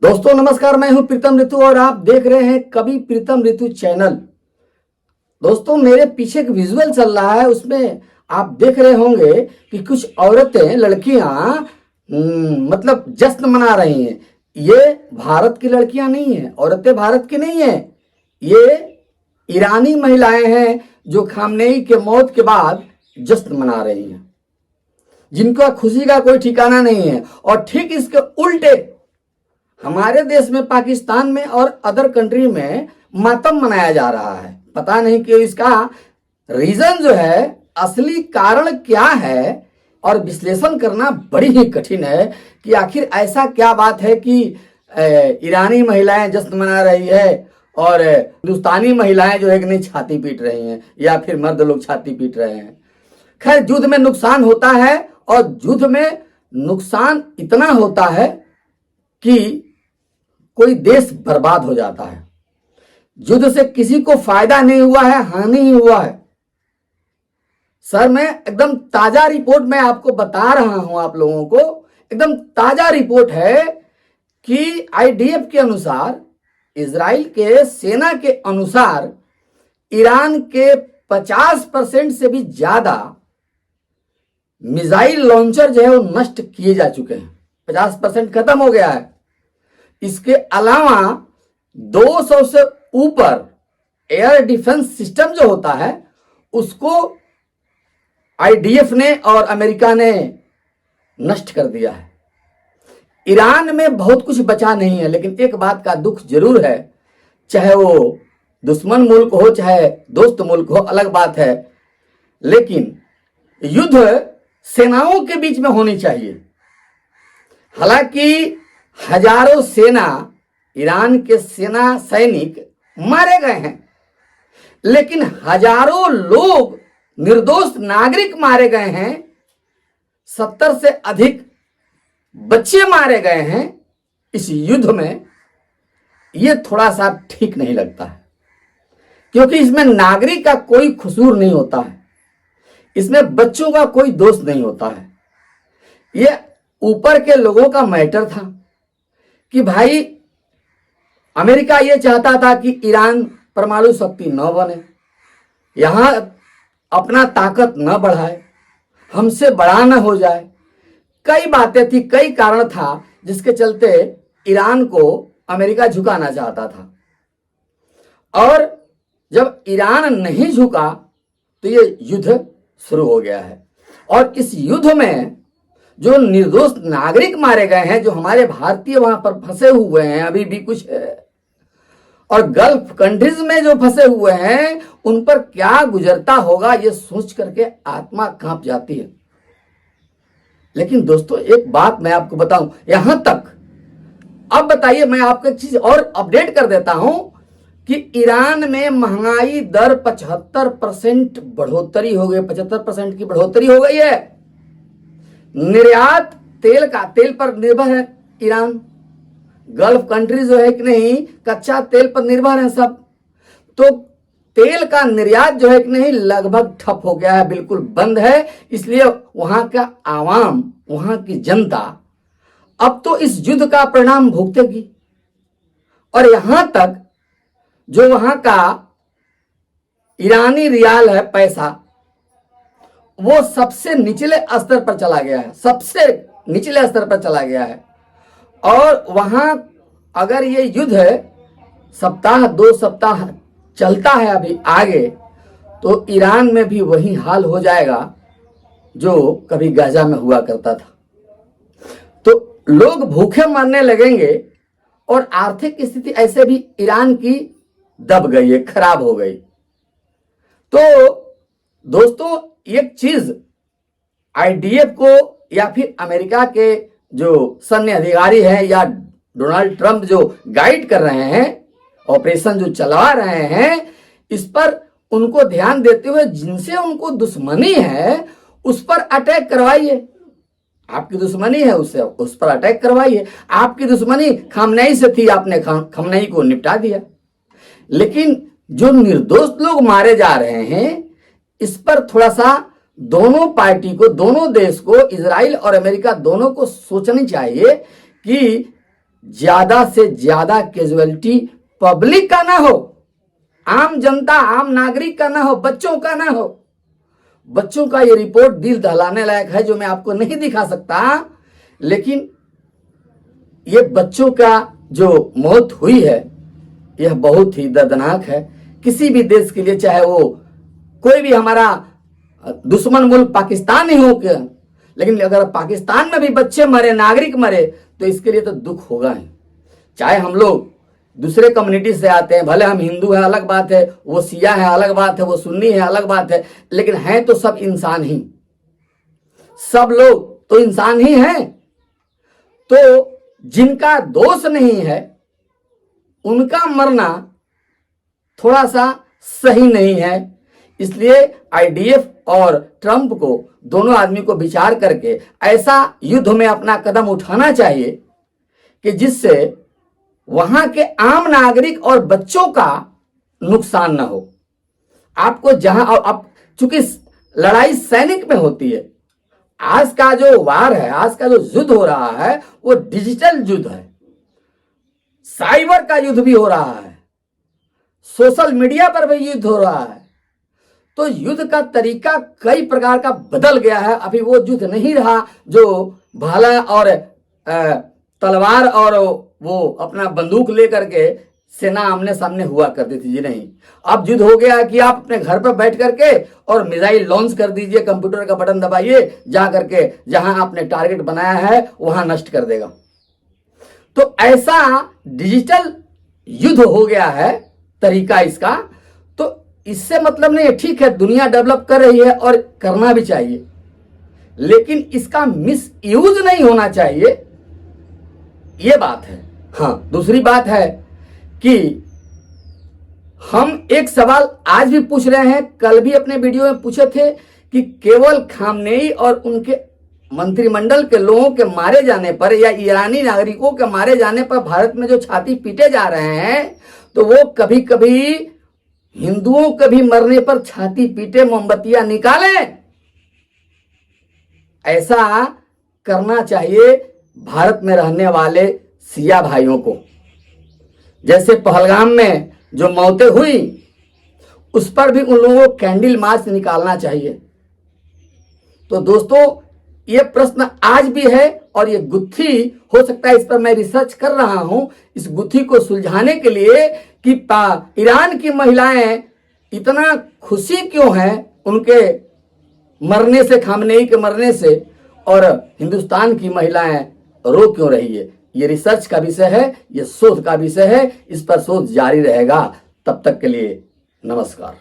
दोस्तों नमस्कार, मैं हूं प्रीतम ऋतु और आप देख रहे हैं कभी प्रीतम ऋतु चैनल। दोस्तों मेरे पीछे एक विजुअल चल रहा है, उसमें आप देख रहे होंगे कि कुछ औरतें लड़कियां मतलब जश्न मना रही हैं। ये भारत की लड़कियां नहीं हैं, औरतें भारत की नहीं हैं, ये ईरानी महिलाएं हैं जो खामनेई के मौत के बाद जश्न मना रही हैं, जिनका खुशी का कोई ठिकाना नहीं है। और ठीक इसके उल्टे हमारे देश में, पाकिस्तान में और अदर कंट्री में मातम मनाया जा रहा है। पता नहीं कि इसका रीजन जो है, असली कारण क्या है, और विश्लेषण करना बड़ी ही कठिन है कि आखिर ऐसा क्या बात है कि ईरानी महिलाएं जश्न मना रही है और हिंदुस्तानी महिलाएं जो है कि नहीं छाती पीट रही हैं, या फिर मर्द लोग छाती पीट रहे हैं। खैर, युद्ध में नुकसान होता है और युद्ध में नुकसान इतना होता है कि कोई देश बर्बाद हो जाता है। युद्ध से किसी को फायदा नहीं हुआ है, हानि ही हुआ है। सर, मैं एकदम ताजा रिपोर्ट मैं आपको बता रहा हूं, आप लोगों को एकदम ताजा रिपोर्ट है कि आईडीएफ के अनुसार, इजराइल के सेना के अनुसार, ईरान के 50% से भी ज्यादा मिसाइल लॉन्चर जो है वो नष्ट किए जा चुके हैं। 50% खत्म हो गया है। इसके अलावा 200 से ऊपर एयर डिफेंस सिस्टम जो होता है उसको आईडीएफ ने और अमेरिका ने नष्ट कर दिया है। ईरान में बहुत कुछ बचा नहीं है, लेकिन एक बात का दुख जरूर है, चाहे वो दुश्मन मुल्क हो चाहे दोस्त मुल्क हो, अलग बात है, लेकिन युद्ध सेनाओं के बीच में होनी चाहिए। हालांकि हजारों सेना, ईरान के सेना सैनिक मारे गए हैं, लेकिन हजारों लोग, निर्दोष नागरिक मारे गए हैं, 70 से अधिक बच्चे मारे गए हैं इस युद्ध में। यह थोड़ा सा ठीक नहीं लगता है, क्योंकि इसमें नागरिक का कोई कसूर नहीं होता है, इसमें बच्चों का कोई दोष नहीं होता है। यह ऊपर के लोगों का मैटर था कि भाई अमेरिका ये चाहता था कि ईरान परमाणु शक्ति न बने, यहां अपना ताकत न बढ़ाए, हमसे बड़ा न हो जाए। कई बातें थी, कई कारण था जिसके चलते ईरान को अमेरिका झुकाना चाहता था। और जब ईरान नहीं झुका तो ये युद्ध शुरू हो गया है। और इस युद्ध में जो निर्दोष नागरिक मारे गए हैं, जो हमारे भारतीय वहां पर फंसे हुए हैं अभी भी कुछ है, और गल्फ कंट्रीज में जो फंसे हुए हैं, उन पर क्या गुजरता होगा ये सोच करके आत्मा कांप जाती है। लेकिन दोस्तों एक बात मैं आपको बताऊं, यहां तक, अब बताइए, मैं आपको एक चीज और अपडेट कर देता हूं कि ईरान में महंगाई दर 75% बढ़ोतरी हो गई, 75% की बढ़ोतरी हो गई है। निर्यात तेल पर निर्भर है ईरान। गल्फ कंट्री जो है कि नहीं, कच्चा तेल पर निर्भर है सब। तो तेल का निर्यात जो है कि नहीं लगभग ठप हो गया है, बिल्कुल बंद है। इसलिए वहां का आवाम, वहां की जनता अब तो इस युद्ध का परिणाम भुगतेगी। और यहां तक जो वहां का ईरानी रियाल है, पैसा, वो सबसे निचले स्तर पर चला गया है, सबसे निचले स्तर पर चला गया है। और वहां अगर ये युद्ध सप्ताह 2 सप्ताह चलता है अभी आगे, तो ईरान में भी वही हाल हो जाएगा जो कभी गाजा में हुआ करता था। तो लोग भूखे मरने लगेंगे और आर्थिक स्थिति ऐसे भी ईरान की दब गई है, खराब हो गई। तो दोस्तों एक चीज आईडीएफ को या फिर अमेरिका के जो सैन्य अधिकारी हैं या डोनाल्ड ट्रंप जो गाइड कर रहे हैं, ऑपरेशन जो चला रहे हैं, इस पर उनको ध्यान देते हुए जिनसे उनको दुश्मनी है उस पर अटैक करवाइए। आपकी दुश्मनी है उससे, उस पर अटैक करवाइए। आपकी दुश्मनी खामनेई से थी, आपने खामनेई को निपटा दिया। लेकिन जो निर्दोष लोग मारे जा रहे हैं, इस पर थोड़ा सा दोनों पार्टी को, दोनों देश को, इजराइल और अमेरिका दोनों को सोचनी चाहिए कि ज्यादा से ज्यादा कैजुअलिटी पब्लिक का ना हो, आम जनता, आम नागरिक का ना हो, बच्चों का ना हो। बच्चों का ये रिपोर्ट दिल दहलाने लायक है, जो मैं आपको नहीं दिखा सकता, लेकिन ये बच्चों का जो मौत हुई है यह बहुत ही दर्दनाक है किसी भी देश के लिए, चाहे वो कोई भी हमारा दुश्मन मुल्क पाकिस्तान ही हो क्या, लेकिन अगर पाकिस्तान में भी बच्चे मरे, नागरिक मरे, तो इसके लिए तो दुख होगा ही। चाहे हम लोग दूसरे कम्युनिटी से आते हैं, भले हम हिंदू है अलग बात है, वो सिया है अलग बात है, वो सुन्नी है अलग बात है, लेकिन हैं तो सब इंसान ही, सब लोग तो इंसान ही हैं। तो जिनका दोष नहीं है उनका मरना थोड़ा सा सही नहीं है। इसलिए आईडीएफ और ट्रंप को, दोनों आदमी को विचार करके ऐसा युद्ध में अपना कदम उठाना चाहिए कि जिससे वहां के आम नागरिक और बच्चों का नुकसान ना हो। आपको जहां, और अब चूंकि लड़ाई सैनिक में होती है, आज का जो वार है, आज का जो युद्ध हो रहा है वो डिजिटल युद्ध है, साइबर का युद्ध भी हो रहा है, सोशल मीडिया पर भी युद्ध हो रहा है। तो युद्ध का तरीका कई प्रकार का बदल गया है। अभी वो युद्ध नहीं रहा जो भाला और तलवार और वो अपना बंदूक लेकर के सेना आमने सामने हुआ करती थी, जी नहीं। अब युद्ध हो गया कि आप अपने घर पर बैठ करके और मिसाइल लॉन्च कर दीजिए, कंप्यूटर का बटन दबाइए, जा करके जहां आपने टारगेट बनाया है वहां नष्ट कर देगा। तो ऐसा डिजिटल युद्ध हो गया है तरीका इसका। तो इससे मतलब नहीं है, ठीक है दुनिया डेवलप कर रही है और करना भी चाहिए, लेकिन इसका मिस यूज नहीं होना चाहिए, ये बात है। हाँ, दूसरी बात है कि हम एक सवाल आज भी पूछ रहे हैं, कल भी अपने वीडियो में पूछे थे कि केवल खामनेई और उनके मंत्रिमंडल के लोगों के मारे जाने पर या ईरानी नागरिकों के मारे जाने पर भारत में जो छाती पीटे जा रहे हैं, तो वो कभी कभी हिंदुओं के भी मरने पर छाती पीटे, मोमबत्तियां निकालें। ऐसा करना चाहिए भारत में रहने वाले सिया भाइयों को। जैसे पहलगाम में जो मौतें हुई उस पर भी उन लोगों को कैंडल मार्च निकालना चाहिए। तो दोस्तों, ये प्रश्न आज भी है और ये गुत्थी हो सकता है, इस पर मैं रिसर्च कर रहा हूं, इस गुत्थी को सुलझाने के लिए कि ईरान की महिलाएं इतना खुशी क्यों है उनके मरने से, खामनेई के मरने से, और हिंदुस्तान की महिलाएं रो क्यों रही है। ये रिसर्च का विषय है, ये शोध का विषय है, इस पर शोध जारी रहेगा। तब तक के लिए नमस्कार।